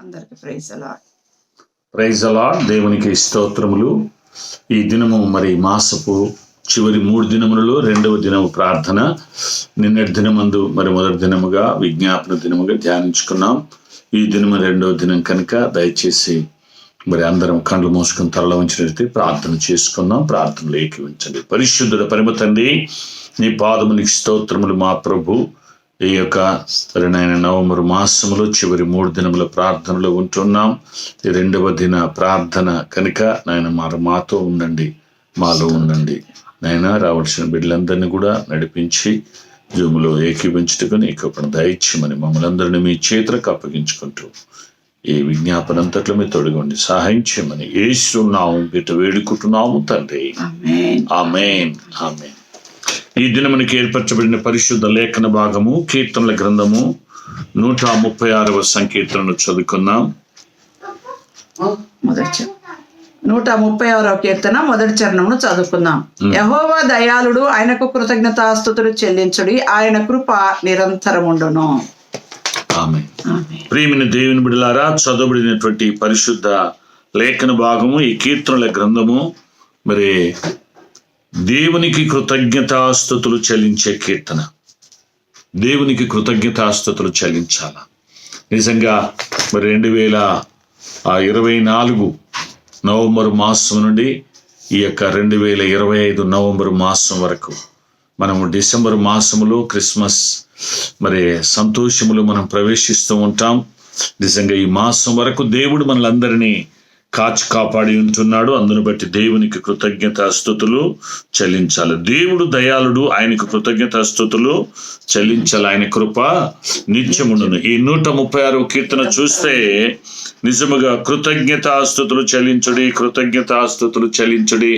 అందరికి ప్రైజ్ అలాడ్. ప్రైజ్ అలాడ్. దేవునికి స్తోత్రములు. ఈ దినము మరి మాసపు చివరి 3 దినములలో 2వ దినము ప్రార్థన. నిన్నటి దినమందు మరి మొదటి దినముగా విజ్ఞాపన దినముగా ధ్యానించుకున్నాం. ఈ దినము 2వ దినం కనుక దయచేసి మరి అందరం కళ్ళు మూసుకుని తరల ఉంచినట్లయితే ప్రార్థన చేసుకుందాం. ప్రార్థనలు ఏకీవించండి. పరిశుద్ధుడ పరమ తండ్రి, నీ పాదమునికి స్తోత్రములు మా ప్రభు. ఈ యొక్క నాయన నవంబర్ మాసములో చివరి 3 దినముల ప్రార్థనలో ఉంటున్నాం. ఈ 2వ దిన ప్రార్థన కనుక నాయన మాతో ఉండండి, మాలో ఉండండి నాయన. రావాల్సిన బిడ్డలందరినీ కూడా నడిపించి జూములో ఏకీవించుటకు నీ కృపను దయచేయమని మమ్మల్ని అందరినీ మీ చేతులకు అప్పగించుకుంటూ ఈ విజ్ఞాపన అంతట్లో మీ తొడిగండి సహాయం చేయమని యేసు నామమున బిడ్డ వేడుకుంటున్నాము తండ్రి. ఆమేన్. ఆమేన్. ఈ దినమునికి ఏర్పరచబడిన పరిశుద్ధ లేఖన భాగము కీర్తనల గ్రంథము 136వ సంకీర్తనను చదువుకున్నాం. 136వ కీర్తన మొదటి చరణమును చదువుకుందాం. యెహోవా దయాళుడు, ఆయనకు కృతజ్ఞతాస్తుతులు చెల్లించుడి, ఆయన కృప నిరంతరముండును. ఆమేన్. ప్రియమైన దేవుని బిడ్డలారా, చదవబడినటువంటి పరిశుద్ధ లేఖన భాగము ఈ కీర్తనల గ్రంథము మరి దేవునికి కృతజ్ఞతాస్తుతులు చెల్లించే కీర్తన. దేవునికి కృతజ్ఞతాస్తుతులు చెల్లించాల. నిజంగా మరి 2024 నవంబర్ మాసం నుండి ఈ యొక్క 2025 నవంబర్ మాసం వరకు మనము డిసెంబర్ మాసములో క్రిస్మస్ మరి సంతోషములు మనం ప్రవేశిస్తూ ఉంటాం. నిజంగా ఈ మాసం వరకు దేవుడు మనలందరినీ కాపాడి ఉంటున్నాడు. అందును బట్టి దేవునికి కృతజ్ఞతాస్తుతులు చెల్లించాలి. దేవుడు దయాళుడు, ఆయనకు కృతజ్ఞతాస్తుతులు చెల్లించాలి. ఆయన కృప నిత్యముండును. ఈ 136వ కీర్తన చూస్తే నిజముగా కృతజ్ఞతాస్తుతులు చెల్లించుడి, కృతజ్ఞతాస్తుతులు చెల్లించుడి,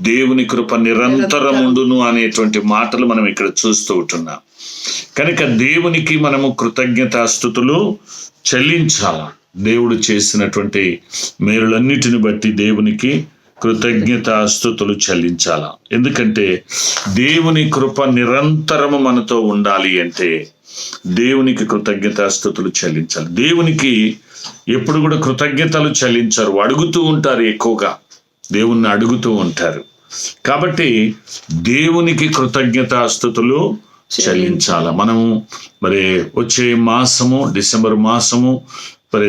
దేవుని కృప నిరంతరముండును అనేటువంటి మాటలు మనం ఇక్కడ చూస్తూ ఉంటున్నాం. కనుక దేవునికి మనము కృతజ్ఞతాస్తుతులు చెల్లించాల. దేవుడు చేసినటువంటి మేలులన్నిటిని బట్టి దేవునికి కృతజ్ఞతాస్తుతులు చెల్లించాల. ఎందుకంటే దేవుని కృప నిరంతరము మనతో ఉండాలి అంటే దేవునికి కృతజ్ఞతాస్తుతులు చెల్లించాలి. దేవునికి ఎప్పుడు కూడా కృతజ్ఞతలు చెల్లించారు, అడుగుతూ ఉంటారు, ఎక్కువగా దేవుణ్ణి అడుగుతూ ఉంటారు. కాబట్టి దేవునికి కృతజ్ఞతాస్తుతులు చెల్లించాల. మనము మరి వచ్చే మాసము డిసెంబర్ మాసము మరి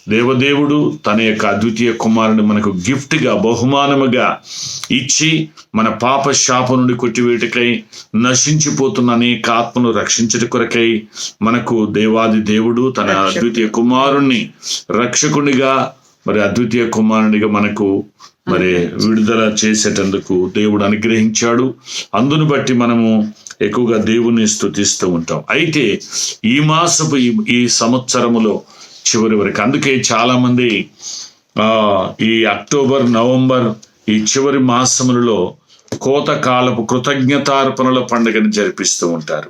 దేవదేవుడు తన యొక్క అద్వితీయ కుమారుని మనకు గిఫ్ట్గా బహుమానముగా ఇచ్చి మన పాప శాప నుండి కొట్టివేటకై నశించిపోతున్న అనేక ఆత్మను రక్షించట కొరకై మనకు దేవాది దేవుడు తన అద్వితీయ కుమారుణ్ణి రక్షకునిగా మరి అద్వితీయ కుమారునిగా మనకు మరి విడుదల చేసేటందుకు దేవుడు అనుగ్రహించాడు. అందును బట్టి మనము ఎక్కువగా దేవుణ్ణి స్తుతిస్తూ ఉంటాం. అయితే ఈ మాసపు ఈ సంవత్సరములో చివరి వరకు, అందుకే చాలా మంది ఈ అక్టోబర్ నవంబర్ ఈ చివరి మాసములలో కోతకాలపు కృతజ్ఞతార్పణల పండుగను జరిపిస్తూ ఉంటారు.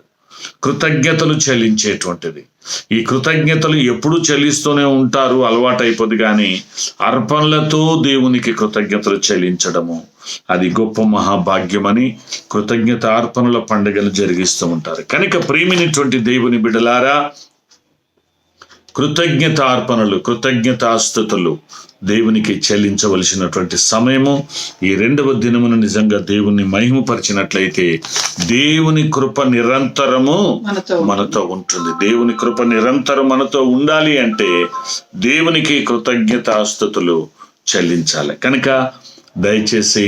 కృతజ్ఞతలు చెల్లించేటువంటిది. ఈ కృతజ్ఞతలు ఎప్పుడు చెల్లిస్తూనే ఉంటారు, అలవాటు అయిపోద్ది. కానీ అర్పణలతో దేవునికి కృతజ్ఞతలు చెల్లించడము అది గొప్ప మహాభాగ్యమని కృతజ్ఞత అర్పణల పండుగలు జరిగిస్తూ ఉంటారు. కనుక ప్రియమైనటువంటి దేవుని బిడ్డలారా, కృతజ్ఞతార్పణలు కృతజ్ఞతాస్తుతులు దేవునికి చెల్లించవలసినటువంటి సమయము ఈ 2వ దినమును నిజంగా దేవుణ్ణి మహిమపరిచినట్లయితే దేవుని కృప నిరంతరము మనతో ఉంటుంది. దేవుని కృప నిరంతరం మనతో ఉండాలి అంటే దేవునికి కృతజ్ఞతాస్తుతులు చెల్లించాలి. కనుక దయచేసి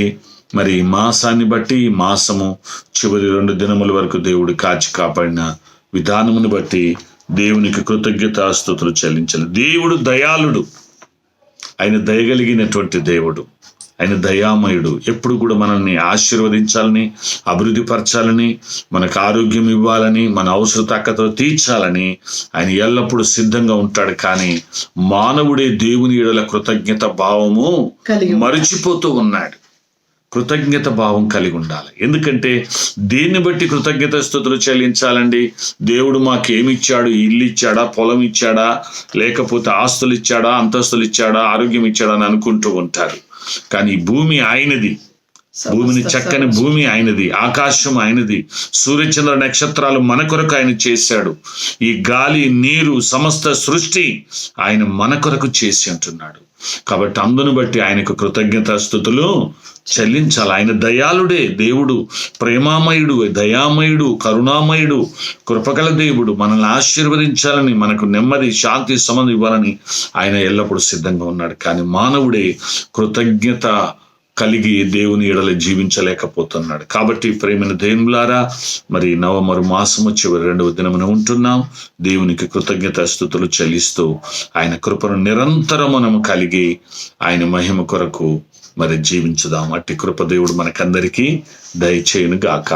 మరి మాసాన్ని బట్టి ఈ మాసము చివరి 2 దినముల వరకు దేవుడు కాపాడిన విధానమును బట్టి దేవునికి కృతజ్ఞతాస్తుతులు చెల్లించాలి. దేవుడు దయాళుడు, ఆయన దయగలిగినటువంటి దేవుడు, ఆయన దయామయుడు. ఎప్పుడు కూడా మనల్ని ఆశీర్వదించాలని, అభివృద్ధి పరచాలని, మనకు ఆరోగ్యం ఇవ్వాలని, మన అవసరతక్కతో తీర్చాలని ఆయన ఎల్లప్పుడూ సిద్ధంగా ఉంటాడు. కానీ మానవుడే దేవుని ఎడల కృతజ్ఞత భావము మరిచిపోతూ ఉన్నాడు. కృతజ్ఞత భావం కలిగి ఉండాలి. ఎందుకంటే దీన్ని బట్టి కృతజ్ఞత స్తుతులు చెల్లించాలండి. దేవుడు మాకేమిచ్చాడు? ఇల్లు ఇచ్చాడా, పొలం ఇచ్చాడా, లేకపోతే ఆస్తులు ఇచ్చాడా, అంతస్తులు ఇచ్చాడా, ఆరోగ్యం ఇచ్చాడా అని అనుకుంటూ ఉంటారు. కానీ భూమి ఆయనది, భూమిని చక్కని భూమి ఆయనది, ఆకాశం ఆయనది, సూర్యచంద్ర నక్షత్రాలు మన కొరకు ఆయన చేశాడు. ఈ గాలి, నీరు, సమస్త సృష్టి ఆయన మన కొరకు చేసి అంటున్నాడు. కాబట్టి అందును బట్టి ఆయనకు కృతజ్ఞతాస్తుతులు చెల్లించాలి. ఆయన దయాళుడే దేవుడు, ప్రేమామయుడు, దయామయుడు, కరుణామయుడు, కృపగల దేవుడు. మనల్ని ఆశీర్వదించాలని, మనకు నెమ్మది, శాంతి, సమాధానం ఇవ్వాలని ఆయన ఎల్లప్పుడూ సిద్ధంగా ఉన్నాడు. కానీ మానవుడే కృతజ్ఞత కలిగి దేవుని ఎడల జీవించలేకపోతున్నాడు. కాబట్టి ప్రేమైన దేవులారా, మరి నవంబర్ మాసము చివరి 2వ దినమున ఉంటున్నాం. దేవునికి కృతజ్ఞతాస్తుతులు చెల్లిస్తూ ఆయన కృపను నిరంతరం మనము కలిగి ఆయన మహిమ కొరకు మరి జీవించుదాం. అట్టి కృప దేవుడు మనకందరికీ దయచేయును గాక.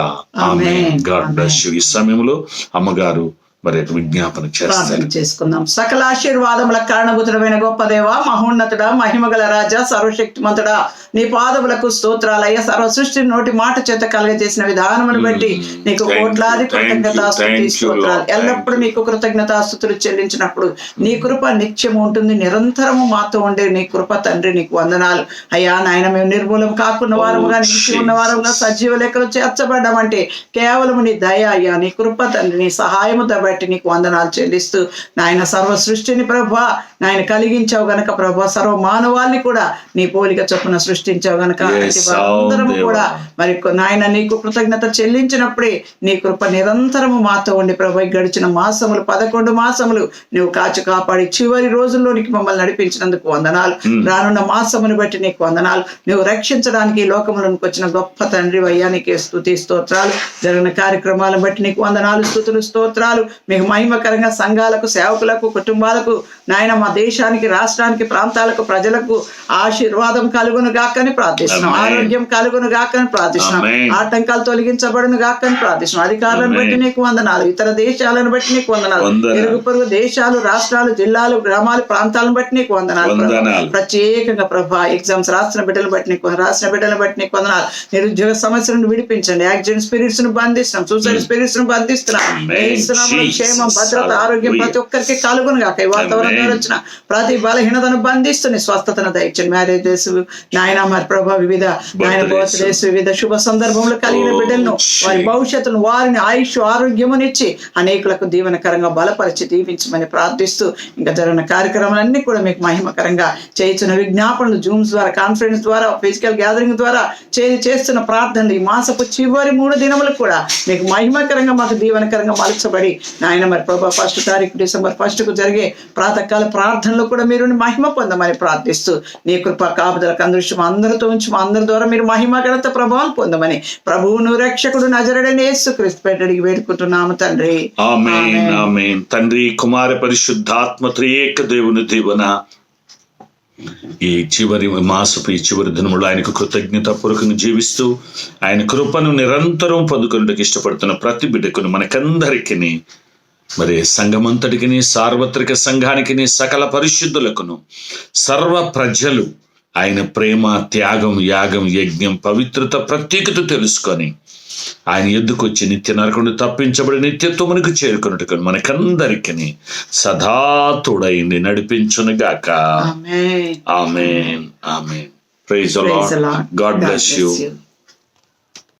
ఆమేన్. God bless you. ఈ సమయంలో అమ్మగారు మరి విజ్ఞాపన చేస్తారు. చేసుకుందాం. సకల ఆశీర్వాదముల కారణభూతుడమైన గొప్ప దేవ, మహోన్నతుడ, మహిమగల రాజా, సర్వశక్తిమంతుడా, నీ పాదములకు స్తోత్రాలయ్య. సర్వ సృష్టి నోటి మాట చేత కలగజేసిన విధానమును బట్టి నీకు కోట్లాది కృతజ్ఞతాస్తుతి స్తోత్రాలు. ఎల్లప్పుడూ నీకు కృతజ్ఞతాస్తుతులు చెల్లించినప్పుడు నీ కృప నిత్యము ఉంటుంది, నిరంతరము మాతో ఉండే నీ కృప తండ్రి నీకు వందనాలు అయ్యా. నాయన మేము నిర్మూలం కాకున్న వారముగా, నిలిచి ఉన్న వారముగా, సజీవ లెక్కలు చేర్చబడ్డామంటే కేవలం నీ దయ అయ్యా, నీ కృప తండ్రి, నీ సహాయము బట్టి నీకు వందనాలు చెల్లిస్తూ నాయన సర్వ సృష్టిని ప్రభా నాయన కలిగించావు గనక ప్రభా, సర్వ మానవాల్ని కూడా నీ పోలిక చొప్పున సృష్టించావు గనక అందరము కూడా మరి నాయన నీకు కృతజ్ఞత చెల్లించినప్పుడే నీ కృప నిరంతరము మాతో ఉండి ప్రభా గడిచిన మాసములు 11 మాసములు నువ్వు కాచి కాపాడి చివరి రోజుల్లోనికి మమ్మల్ని నడిపించినందుకు వందనాలు. రానున్న మాసమును బట్టి నీకు వందనాలు. నువ్వు రక్షించడానికి ఈ లోకములోనికి వచ్చిన గొప్ప తండ్రి అయ్యా, నీకే స్తుతి స్తోత్రాలు. జరిగిన కార్యక్రమాలను బట్టి నీకు వందనాలు, స్తుతులు, స్తోత్రాలు. మీకు మహిమకరంగా సంఘాలకు, సేవకులకు, కుటుంబాలకు నాయన మా దేశానికి, రాష్ట్రానికి, ప్రాంతాలకు, ప్రజలకు ఆశీర్వాదం కలుగును గాకని ప్రార్థిస్తున్నాం. ఆరోగ్యం కలుగును గాకని ప్రార్థిస్తున్నాం. ఆటంకాలు తొలగించబడును గాకని ప్రార్థిస్తున్నాం. అధికారులను బట్టి నీకు వందనాలు. ఇతర దేశాలను బట్టి నీకు వందనాలు. ఇరుగు పొరుగు దేశాలు, రాష్ట్రాలు, జిల్లాలు, గ్రామాలు, ప్రాంతాలను బట్టి నీకు వందనాలు. ప్రత్యేకంగా ప్రభా ఎగ్జామ్స్ రాసిన బిడ్డలు బట్టి నీకు, రాసిన బిడ్డలను బట్టి నీకు వందనాలు. నిరుద్యోగ సమస్యలను విడిపించండి. యాక్సిడెంట్ స్పిరిట్స్ ను బంధిస్తున్నాం. సూసైడ్ స్పిరిట్స్ ను బంధిస్తున్నాం. క్షేమం, భద్రత, ఆరోగ్యం ప్రతి ఒక్కరికి కలుగును గాక. ఈ వాతావరణం ద్వారా వచ్చిన ప్రతి బలహీనతను బంధిస్తుంది, స్వస్థతను దయచండి. మ్యారేజెస్ నాయన మరి ప్రభా వివిధ నాయన బర్త్డేస్, వివిధ శుభ సందర్భంలో కలిగిన బిడ్డలను, వారి భవిష్యత్తును, వారిని ఆయుష్, ఆరోగ్యమునిచ్చి అనేకులకు దీవెనకరంగా బలపరిచి దీవించమని ప్రార్థిస్తూ ఇంకా జరిగిన కార్యక్రమాలన్నీ కూడా మీకు మహిమకరంగా చేయించిన విజ్ఞాపనలు, జూమ్స్ ద్వారా, కాన్ఫరెన్స్ ద్వారా, ఫిజికల్ గ్యాదరింగ్ ద్వారా చేస్తున్న ప్రార్థనలు ఈ మాసపు చివరి 3 దినములకు కూడా మీకు మహిమకరంగా, మాకు దీవెనకరంగా మలచబడి నాయన మరి ప్రభా 1 తారీఖు డిసెంబర్ 1కు జరిగే ప్రాతకాల ప్రార్థనలో కూడా మీరు మహిమ పొందమని ప్రార్థిస్తూ నీ కృప కాపుదలకు అందృశ్యం అందరితో ఉంచి అందరి ద్వారా మీరు మహిమ ఘనత ప్రభావం పొందమని ప్రభువును రక్షకుడు నజరుడైన యేసుక్రీస్తు పేరిట అడిగి వేడుకుంటున్నాము తండ్రి. ఆమేన్. ఆమేన్. తండ్రి, కుమార, పరిశుద్ధాత్మ త్రియేక దేవుని దీవెన ఈ చివరి మాసపు ఈ చివరి దినములు ఆయనకు కృతజ్ఞత పూర్వకంగా జీవిస్తూ ఆయన కృపను నిరంతరం పొందుకున్నట్టుకు ఇష్టపడుతున్న ప్రతి బిడ్డకును, మనకందరికీ, మరి సంఘమంతటికి, సార్వత్రిక సంఘానికి, సకల పరిశుద్ధులకును, సర్వ ప్రజలు ఆయన ప్రేమ, త్యాగం, యాగం, యజ్ఞం, పవిత్రత, ప్రత్యేకత తెలుసుకొని ఆయన ఎద్దుకొచ్చి నిత్య నరకుని తప్పించబడి నిత్యత్వమునికి చేరుకున్నట్టుగా మనకందరికీ సదా తోడైంది నడిపించునుగాక. ఆమేన్. ఆమేన్. Praise the Lord. God bless you.